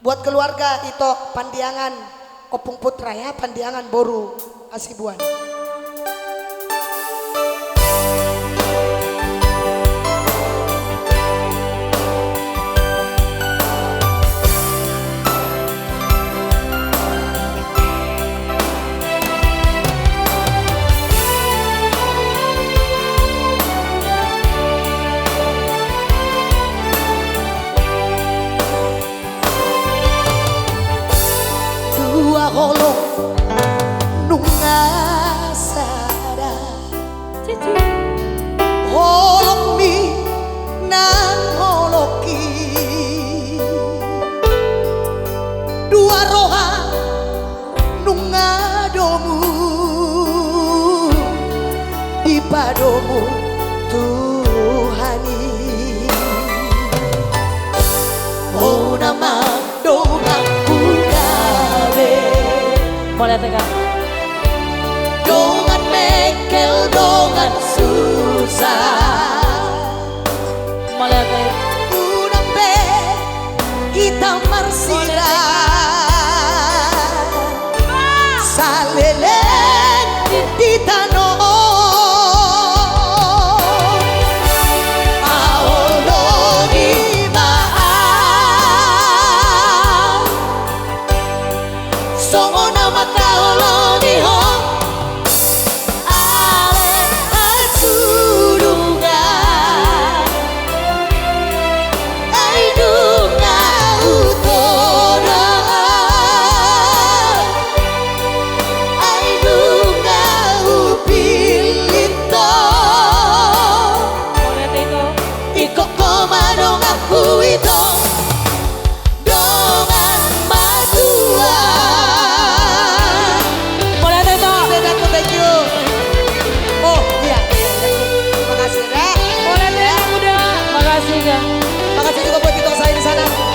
Buat keluarga itu Pandiangan Opung Putra ya, Pandiangan Boru Asibuan. Holong nunga sada holong mi nang holoki dua roha nunga domu di padomu Tuhani oh nama doaku boleh tegak. Dongan mekel, dongan susah. Boleh tegak. Unang be kita marsira. Salelen di tanah. Makasih juga buat kita saya di sana.